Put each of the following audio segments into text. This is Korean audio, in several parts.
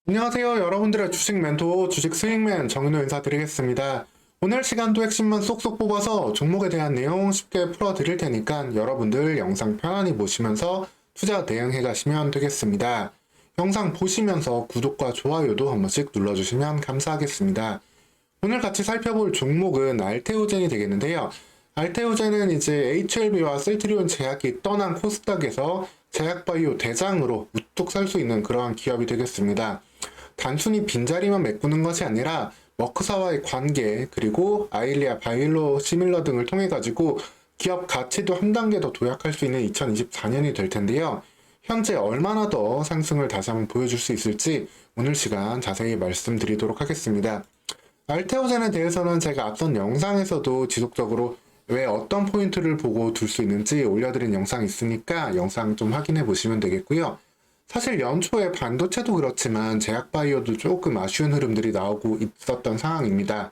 안녕하세요. 여러분들의 주식 멘토, 주식 스윙맨 정윤호 인사드리겠습니다. 오늘 시간도 핵심만 쏙쏙 뽑아서 종목에 대한 내용 쉽게 풀어드릴 테니까 여러분들 영상 편안히 보시면서 투자 대응해 가시면 되겠습니다. 영상 보시면서 구독과 좋아요도 한 번씩 눌러주시면 감사하겠습니다. 오늘 같이 살펴볼 종목은 알테오젠이 되겠는데요. 알테오젠은 이제 HLB와 셀트리온 제약이 떠난 코스닥에서 제약바이오 대장으로 우뚝 설 수 있는 그러한 기업이 되겠습니다. 단순히 빈자리만 메꾸는 것이 아니라 머크사와의 관계 그리고 아일리아 바이로 시밀러 등을 통해 가지고 기업 가치도 한 단계 더 도약할 수 있는 2024년이 될 텐데요. 현재 얼마나 더 상승을 다시 한번 보여줄 수 있을지 오늘 시간 자세히 말씀드리도록 하겠습니다. 알테오젠에 대해서는 제가 앞선 영상에서도 지속적으로 왜 어떤 포인트를 보고 둘 수 있는지 올려드린 영상이 있으니까 영상 좀 확인해 보시면 되겠고요. 사실 연초에 반도체도 그렇지만 제약바이오도 조금 아쉬운 흐름들이 나오고 있었던 상황입니다.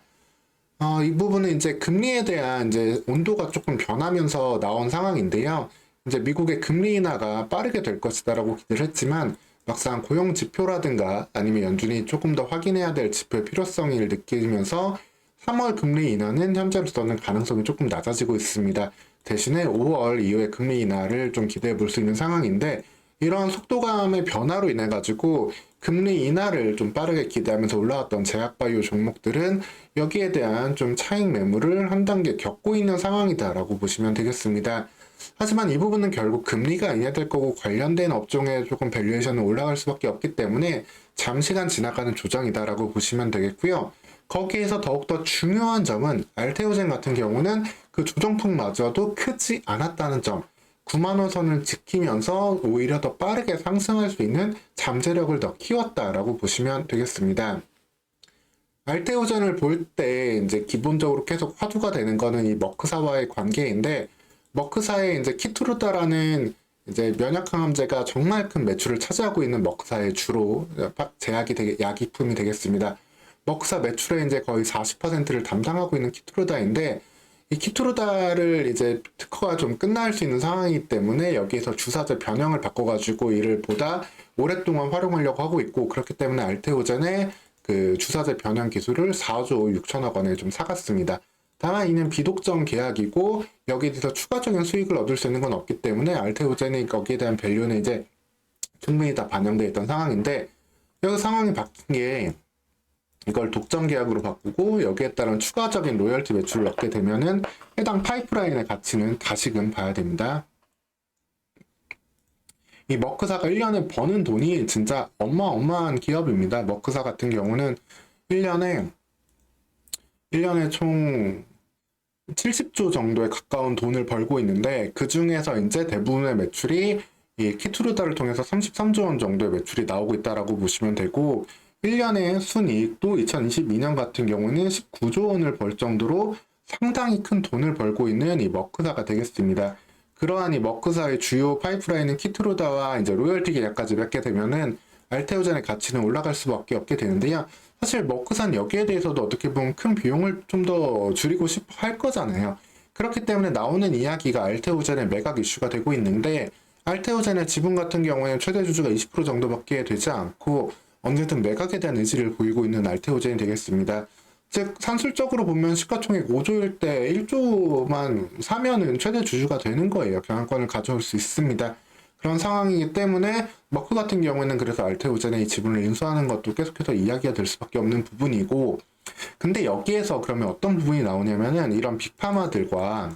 이 부분은 이제 금리에 대한 이제 온도가 조금 변하면서 나온 상황인데요. 이제 미국의 금리 인하가 빠르게 될 것이다라고 기대를 했지만 막상 고용 지표라든가 아니면 연준이 조금 더 확인해야 될 지표의 필요성을 느끼면서 3월 금리 인하는 현재로서는 가능성이 조금 낮아지고 있습니다. 대신에 5월 이후에 금리 인하를 좀 기대해 볼 수 있는 상황인데 이러한 속도감의 변화로 인해 가지고 금리 인하를 좀 빠르게 기대하면서 올라왔던 제약바이오 종목들은 여기에 대한 좀 차익 매물을 한 단계 겪고 있는 상황이다라고 보시면 되겠습니다. 하지만 이 부분은 결국 금리가 인하될 거고 관련된 업종에 조금 밸류에이션은 올라갈 수밖에 없기 때문에 잠시간 지나가는 조정이다라고 보시면 되겠고요. 거기에서 더욱더 중요한 점은 알테오젠 같은 경우는 그 조정폭마저도 크지 않았다는 점. 9만원 선을 지키면서 오히려 더 빠르게 상승할 수 있는 잠재력을 더 키웠다라고 보시면 되겠습니다. 알테오젠을 볼 때 이제 기본적으로 계속 화두가 되는 거는 이 머크사와의 관계인데 머크사의 이제 키투르다라는 이제 면역항암제가 정말 큰 매출을 차지하고 있는 머크사의 주로 약이품이 되겠습니다. 머크사 매출의 이제 거의 40%를 담당하고 있는 키투르다인데 이 키투르다를 이제 특허가 좀 끝날 수 있는 상황이기 때문에 여기에서 주사제 변형을 바꿔가지고 이를 보다 오랫동안 활용하려고 하고 있고 그렇기 때문에 알테오젠의 그 주사제 변형 기술을 4조 6천억 원에 좀 사갔습니다. 다만 이는 비독점 계약이고 여기에 대해서 추가적인 수익을 얻을 수 있는 건 없기 때문에 알테오젠이 거기에 대한 밸류는 이제 충분히 다 반영되어 있던 상황인데 여기 상황이 바뀐 게 이걸 독점 계약으로 바꾸고 여기에 따른 추가적인 로열티 매출을 얻게 되면은 해당 파이프라인의 가치는 다시금 봐야 됩니다. 이 머크사가 1년에 버는 돈이 진짜 어마어마한 기업입니다. 머크사 같은 경우는 1년에 총 70조 정도에 가까운 돈을 벌고 있는데 그 중에서 이제 대부분의 매출이 이 키투르다를 통해서 33조 원 정도의 매출이 나오고 있다라고 보시면 되고 1년의 순이익도 2022년 같은 경우는 19조 원을 벌 정도로 상당히 큰 돈을 벌고 있는 이 머크사가 되겠습니다. 그러한 이 머크사의 주요 파이프라인은 키트루다와 이제 로열티 계약까지 맺게 되면은 알테오젠의 가치는 올라갈 수밖에 없게 되는데요. 사실 머크사는 여기에 대해서도 어떻게 보면 큰 비용을 좀 더 줄이고 싶어 할 거잖아요. 그렇기 때문에 나오는 이야기가 알테오젠의 매각 이슈가 되고 있는데 알테오젠의 지분 같은 경우에는 최대 주주가 20% 정도밖에 되지 않고 언제든 매각에 대한 의지를 보이고 있는 알테오젠이 되겠습니다. 즉 산술적으로 보면 시가총액 5조일 때 1조만 사면은 최대 주주가 되는 거예요. 경영권을 가져올 수 있습니다. 그런 상황이기 때문에 머크 같은 경우에는 그래서 알테오젠의 이 지분을 인수하는 것도 계속해서 이야기가 될 수밖에 없는 부분이고 근데 여기에서 그러면 어떤 부분이 나오냐면은 이런 빅파마들과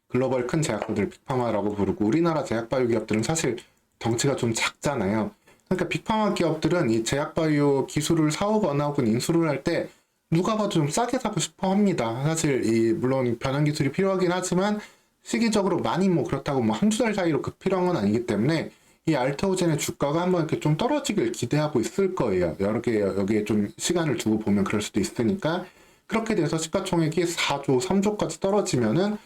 글로벌 큰 제약사들 빅파마라고 부르고 우리나라 제약바이오 기업들은 사실 덩치가 좀 작잖아요. 그러니까 빅파마 기업들은 이 제약바이오 기술을 사오거나 혹은 인수를 할 때 누가 봐도 좀 싸게 사고 싶어 합니다. 사실 물론 변형 기술이 필요하긴 하지만 시기적으로 많이 뭐 그렇다고 뭐 한두 달 사이로 급필요한 건 아니기 때문에 이 알테오젠의 주가가 한번 이렇게 좀 떨어지길 기대하고 있을 거예요. 여기에 좀 시간을 두고 보면 그럴 수도 있으니까 그렇게 돼서 시가총액이 4조, 3조까지 떨어지면은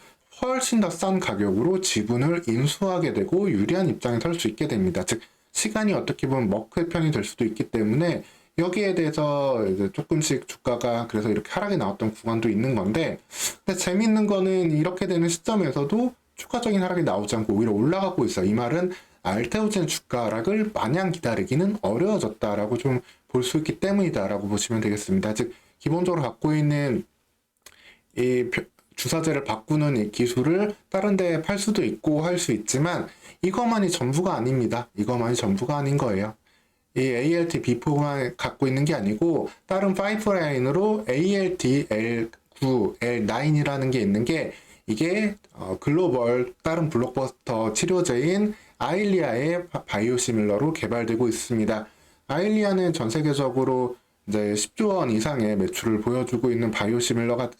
훨씬 더 싼 가격으로 지분을 인수하게 되고 유리한 입장에 설 수 있게 됩니다. 즉 시간이 어떻게 보면 머크의 편이 될 수도 있기 때문에 여기에 대해서 이제 조금씩 주가가 그래서 이렇게 하락이 나왔던 구간도 있는 건데 근데 재밌는 거는 이렇게 되는 시점에서도 추가적인 하락이 나오지 않고 오히려 올라가고 있어요. 이 말은 알테오젠 주가 하락을 마냥 기다리기는 어려워졌다라고 좀 볼 수 있기 때문이다라고 보시면 되겠습니다. 즉 기본적으로 갖고 있는 이 주사제를 바꾸는 이 기술을 다른 데에 팔 수도 있고 할 수 있지만 이것만이 전부가 아닙니다. 이것만이 전부가 아닌 거예요. 이 ALT B4만 갖고 있는 게 아니고 다른 파이프라인으로 ALT L9, L9이라는 게 있는 게 이게 글로벌 다른 블록버스터 치료제인 아일리아의 바이오시밀러로 개발되고 있습니다. 아일리아는 전 세계적으로 이제 10조 원 이상의 매출을 보여주고 있는 바이오시밀러가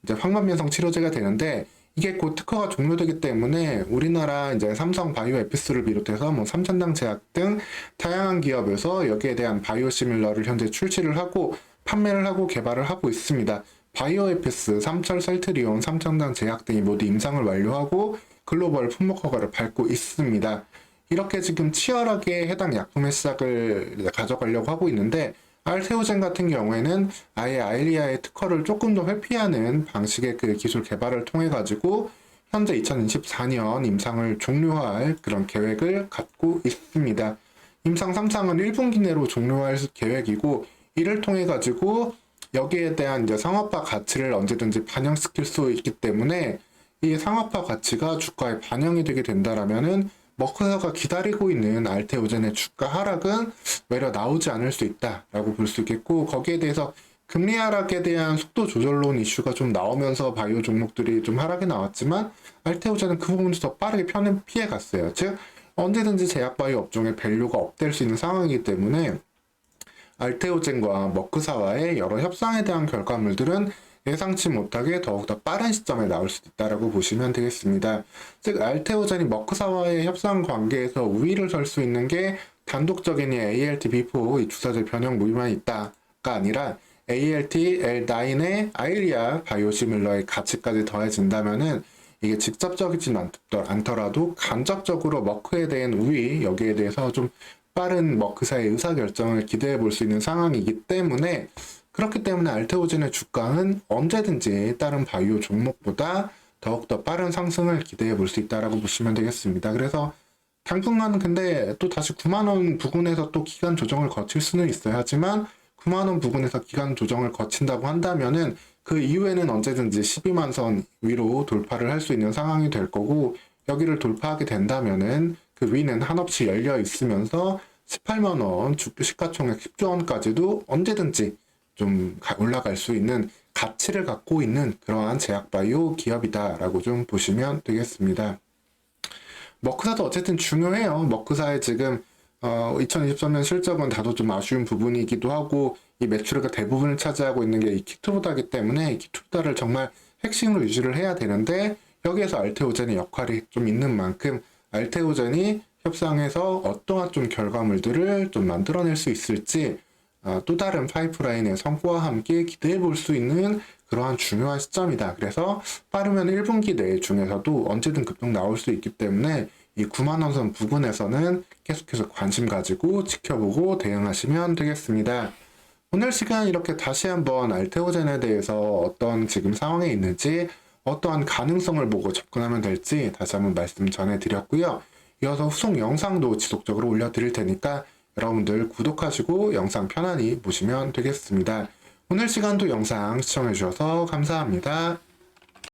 이제 황반변성 치료제가 되는데 이게 곧 특허가 종료되기 때문에 우리나라 이제 삼성 바이오에피스를 비롯해서 뭐 삼천당 제약 등 다양한 기업에서 여기에 대한 바이오시밀러를 현재 출시를 하고 판매를 하고 개발을 하고 있습니다. 바이오에피스, 삼철셀트리온, 삼천당 제약 등이 모두 임상을 완료하고 글로벌 품목 허가를 밟고 있습니다. 이렇게 지금 치열하게 해당 약품의 시작을 가져가려고 하고 있는데 알테오젠 같은 경우에는 아예 아일리아의 특허를 조금 더 회피하는 방식의 그 기술 개발을 통해 가지고 현재 2024년 임상을 종료할 그런 계획을 갖고 있습니다. 임상 3상은 1분기 내로 종료할 계획이고 이를 통해 가지고 여기에 대한 이제 상업화 가치를 언제든지 반영시킬 수 있기 때문에 이 상업화 가치가 주가에 반영이 되게 된다라면은 머크사가 기다리고 있는 알테오젠의 주가 하락은 외려 나오지 않을 수 있다라고 볼 수 있겠고 거기에 대해서 금리 하락에 대한 속도 조절론 이슈가 좀 나오면서 바이오 종목들이 좀 하락이 나왔지만 알테오젠은 그 부분도 더 빠르게 피해 갔어요. 즉 언제든지 제약바이오 업종의 밸류가 업될 수 있는 상황이기 때문에 알테오젠과 머크사와의 여러 협상에 대한 결과물들은 예상치 못하게 더욱더 빠른 시점에 나올 수도 있다고 보시면 되겠습니다. 즉 알테오젠이 머크사와의 협상 관계에서 우위를 설 수 있는 게 단독적인 이 ALT-B4 이 주사제 변형 무기만 있다가 아니라 ALT-L9의 아일리아 바이오시밀러의 가치까지 더해진다면은 이게 직접적이진 않더라도 간접적으로 머크에 대한 우위 여기에 대해서 좀 빠른 머크사의 의사결정을 기대해 볼 수 있는 상황이기 때문에 그렇기 때문에 알테오젠의 주가는 언제든지 다른 바이오 종목보다 더욱더 빠른 상승을 기대해 볼 수 있다고 보시면 되겠습니다. 그래서 당분간 근데 또 다시 9만원 부근에서 또 기간 조정을 거칠 수는 있어요. 하지만 9만원 부근에서 기간 조정을 거친다고 한다면은 그 이후에는 언제든지 12만 선 위로 돌파를 할 수 있는 상황이 될 거고 여기를 돌파하게 된다면은 그 위는 한없이 열려 있으면서 18만원 시가총액 10조 원까지도 언제든지 좀 올라갈 수 있는 가치를 갖고 있는 그러한 제약바이오 기업이다라고 좀 보시면 되겠습니다. 머크사도 어쨌든 중요해요. 머크사의 지금 2023년 실적은 다소 좀 아쉬운 부분이기도 하고 이 매출의 대부분을 차지하고 있는 게 이 키트루다기 때문에 이 키트루다를 정말 핵심으로 유지를 해야 되는데 여기에서 알테오젠의 역할이 좀 있는 만큼 알테오젠이 협상에서 어떠한 좀 결과물들을 좀 만들어낼 수 있을지 또 다른 파이프라인의 성과와 함께 기대해 볼 수 있는 그러한 중요한 시점이다. 그래서 빠르면 1분기 내 중에서도 언제든 급등 나올 수 있기 때문에 이 9만원 선 부근에서는 계속해서 관심 가지고 지켜보고 대응하시면 되겠습니다. 오늘 시간 이렇게 다시 한번 알테오젠에 대해서 어떤 지금 상황에 있는지 어떠한 가능성을 보고 접근하면 될지 다시 한번 말씀 전해드렸고요. 이어서 후속 영상도 지속적으로 올려드릴 테니까 여러분들 구독하시고 영상 편안히 보시면 되겠습니다. 오늘 시간도 영상 시청해주셔서 감사합니다.